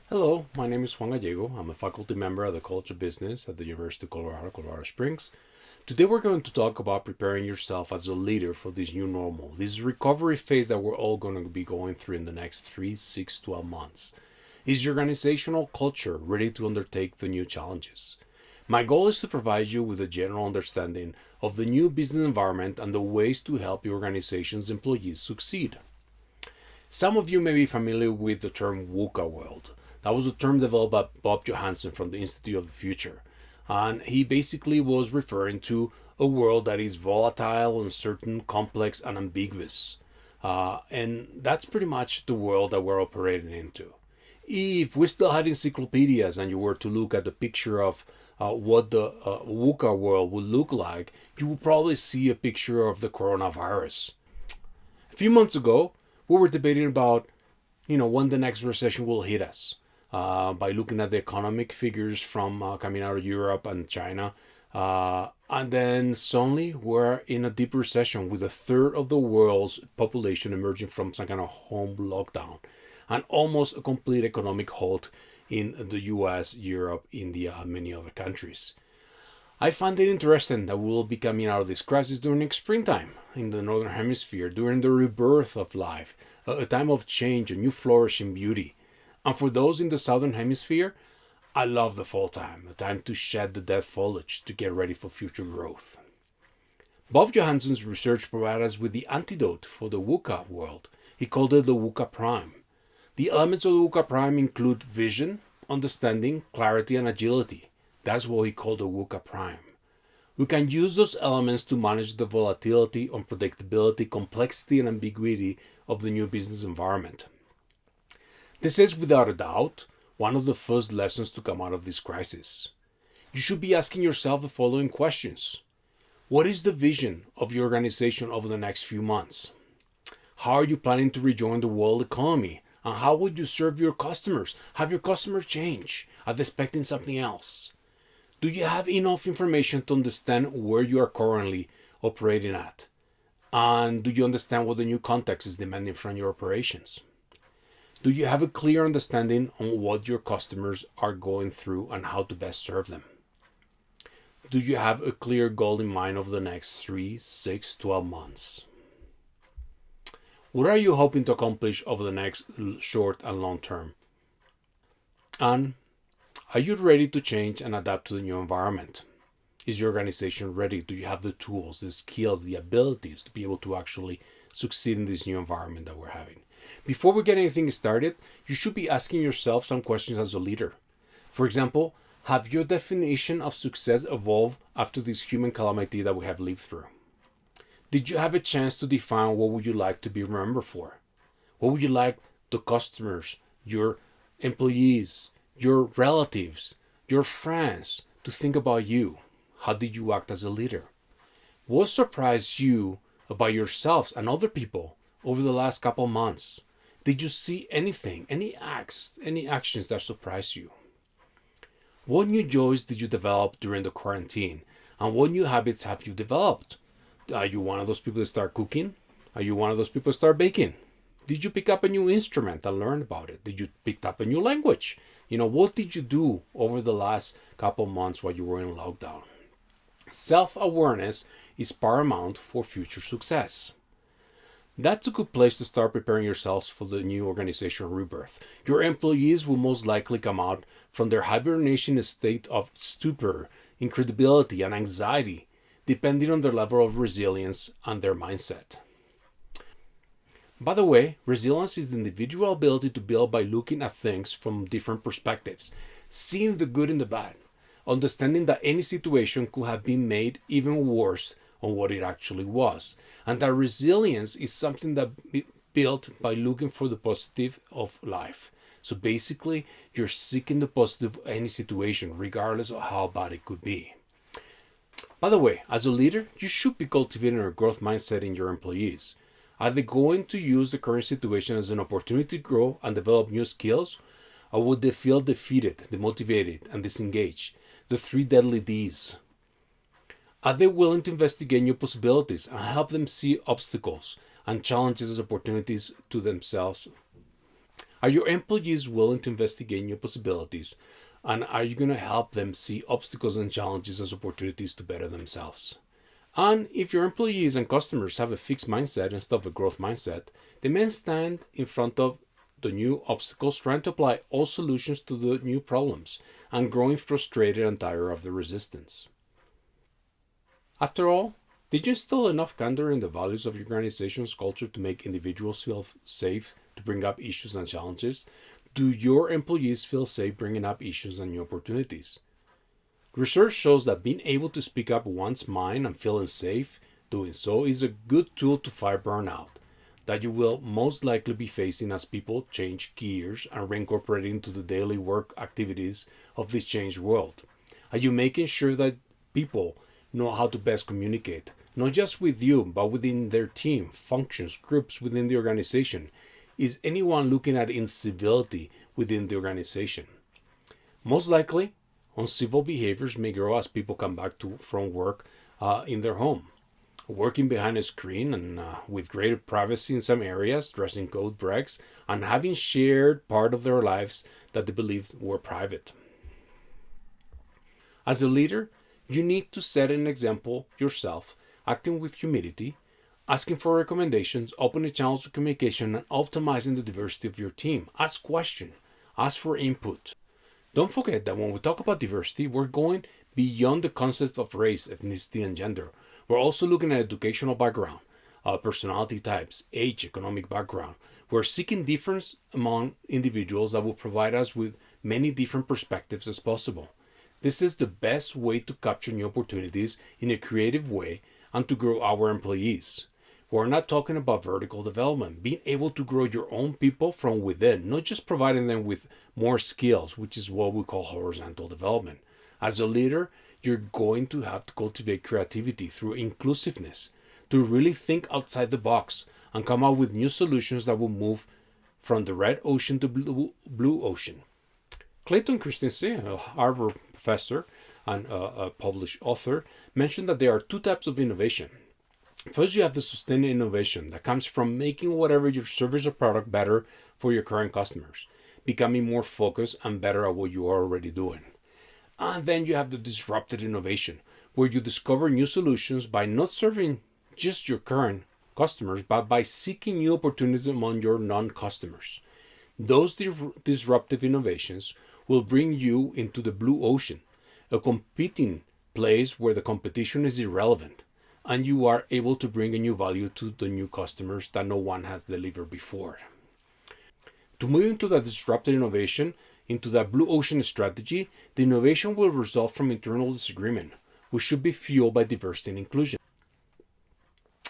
Hello, my name is Juan Gallego. I'm a faculty member at the College of Business at the University of Colorado, Colorado Springs. Today we're going to talk about preparing yourself as a leader for this new normal, this recovery phase that we're all going to be going through in the next 3, 6, 12 months. Is your organizational culture ready to undertake the new challenges? My goal is to provide you with a general understanding of the new business environment and the ways to help your organization's employees succeed. Some of you may be familiar with the term VUCA world. That was a term developed by Bob Johansen from the Institute of the Future. And he basically was referring to a world that is volatile, uncertain, complex, and ambiguous. And that's pretty much the world that we're operating into. If we still had encyclopedias and you were to look at the picture of what the VUCA world would look like, you would probably see a picture of the coronavirus. A few months ago, we were debating about, when the next recession will hit us. By looking at the economic figures from coming out of Europe and China. And then suddenly we're in a deep recession with a third of the world's population emerging from some kind of home lockdown and almost a complete economic halt in the US, Europe, India, and many other countries. I find it interesting that we will be coming out of this crisis during springtime in the Northern Hemisphere, during the rebirth of life, a time of change, a new flourishing beauty. And for those in the Southern Hemisphere, I love the fall time, a time to shed the dead foliage to get ready for future growth. Bob Johansen's research provided us with the antidote for the VUCA world. He called it the VUCA Prime. The elements of the VUCA Prime include vision, understanding, clarity, and agility. That's what he called the VUCA Prime. We can use those elements to manage the volatility, unpredictability, complexity, and ambiguity of the new business environment. This is, without a doubt, one of the first lessons to come out of this crisis. You should be asking yourself the following questions. What is the vision of your organization over the next few months? How are you planning to rejoin the world economy? And how would you serve your customers? Have your customers change? Are they expecting something else? Do you have enough information to understand where you are currently operating at? And do you understand what the new context is demanding from your operations? Do you have a clear understanding on what your customers are going through and how to best serve them? Do you have a clear goal in mind over the next 3, 6, 12 months? What are you hoping to accomplish over the next short and long term? And are you ready to change and adapt to the new environment? Is your organization ready? Do you have the tools, the skills, the abilities to be able to actually succeed in this new environment that we're having? Before we get anything started, you should be asking yourself some questions as a leader. For example, have your definition of success evolved after this human calamity that we have lived through? Did you have a chance to define what would you like to be remembered for? What would you like the customers, your employees, your relatives, your friends to think about you? How did you act as a leader? What surprised you about yourselves and other people over the last couple months? Did you see anything, any acts, any actions that surprised you? What new joys did you develop during the quarantine? And what new habits have you developed? Are you one of those people that start cooking? Are you one of those people that start baking? Did you pick up a new instrument and learn about it? Did you pick up a new language? What did you do over the last couple months while you were in lockdown? Self-awareness is paramount for future success. That's a good place to start preparing yourselves for the new organizational rebirth. Your employees will most likely come out from their hibernation state of stupor, incredulity, and anxiety, depending on their level of resilience and their mindset. By the way, resilience is the individual ability to build by looking at things from different perspectives, seeing the good and the bad, understanding that any situation could have been made even worse on what it actually was, and that resilience is something that built by looking for the positive of life. So basically, you're seeking the positive of any situation, regardless of how bad it could be. By the way, as a leader, you should be cultivating a growth mindset in your employees. Are they going to use the current situation as an opportunity to grow and develop new skills? Or would they feel defeated, demotivated, and disengaged? The 3 deadly Ds. Are they willing to investigate new possibilities and help them see obstacles and challenges as opportunities to themselves? Are your employees willing to investigate new possibilities? And are you going to help them see obstacles and challenges as opportunities to better themselves? And if your employees and customers have a fixed mindset instead of a growth mindset, they may stand in front of the new obstacles trying to apply all solutions to the new problems and growing frustrated and tired of the resistance. After all, did you instill enough candor in the values of your organization's culture to make individuals feel safe to bring up issues and challenges? Do your employees feel safe bringing up issues and new opportunities? Research shows that being able to speak up one's mind and feeling safe doing so is a good tool to fight burnout that you will most likely be facing as people change gears and reincorporate into the daily work activities of this changed world. Are you making sure that people know how to best communicate, not just with you, but within their team, functions, groups within the organization? Is anyone looking at incivility within the organization? Most likely, uncivil behaviors may grow as people come back from work in their home, working behind a screen and with greater privacy in some areas, dressing code breaks, and having shared part of their lives that they believed were private. As a leader, you need to set an example yourself, acting with humility, asking for recommendations, opening channels of communication, and optimizing the diversity of your team. Ask questions, ask for input. Don't forget that when we talk about diversity, we're going beyond the concept of race, ethnicity, and gender. We're also looking at educational background, personality types, age, economic background. We're seeking difference among individuals that will provide us with many different perspectives as possible. This is the best way to capture new opportunities in a creative way and to grow our employees. We're not talking about vertical development, being able to grow your own people from within, not just providing them with more skills, which is what we call horizontal development. As a leader, you're going to have to cultivate creativity through inclusiveness, to really think outside the box and come up with new solutions that will move from the red ocean to blue ocean. Clayton Christensen, a Harvard professor and a published author, mentioned that there are two types of innovation. First, you have the sustained innovation that comes from making whatever your service or product better for your current customers, becoming more focused and better at what you are already doing. And then you have the disruptive innovation, where you discover new solutions by not serving just your current customers, but by seeking new opportunities among your non-customers. Those disruptive innovations will bring you into the blue ocean, a competing place where the competition is irrelevant, and you are able to bring a new value to the new customers that no one has delivered before. To move into that disruptive innovation, into that blue ocean strategy, the innovation will result from internal disagreement, which should be fueled by diversity and inclusion.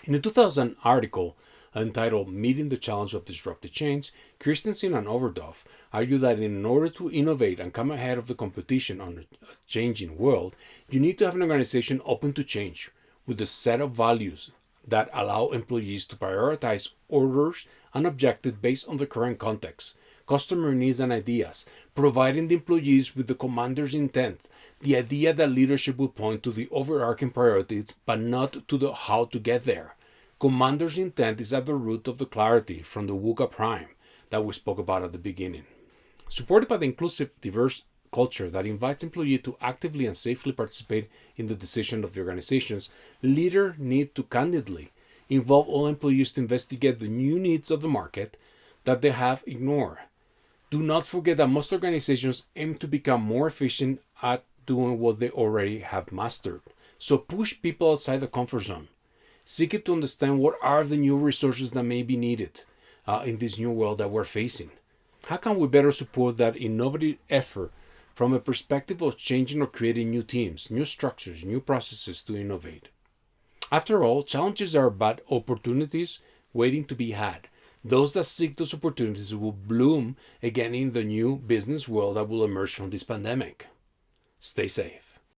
In a 2000 article entitled Meeting the Challenge of Disruptive Change, Christensen and Overdorf argue that in order to innovate and come ahead of the competition on a changing world, you need to have an organization open to change, with a set of values that allow employees to prioritize orders and objectives based on the current context, customer needs and ideas, providing the employees with the commander's intent, the idea that leadership will point to the overarching priorities but not to the how to get there. Commander's intent is at the root of the clarity from the VUCA Prime that we spoke about at the beginning. Supported by the inclusive, diverse culture that invites employees to actively and safely participate in the decision of the organizations, leaders need to candidly involve all employees to investigate the new needs of the market that they have ignored. Do not forget that most organizations aim to become more efficient at doing what they already have mastered. So push people outside the comfort zone. Seek it to understand what are the new resources that may be needed in this new world that we're facing. How can we better support that innovative effort from a perspective of changing or creating new teams, new structures, new processes to innovate? After all, challenges are but opportunities waiting to be had. Those that seek those opportunities will bloom again in the new business world that will emerge from this pandemic. Stay safe.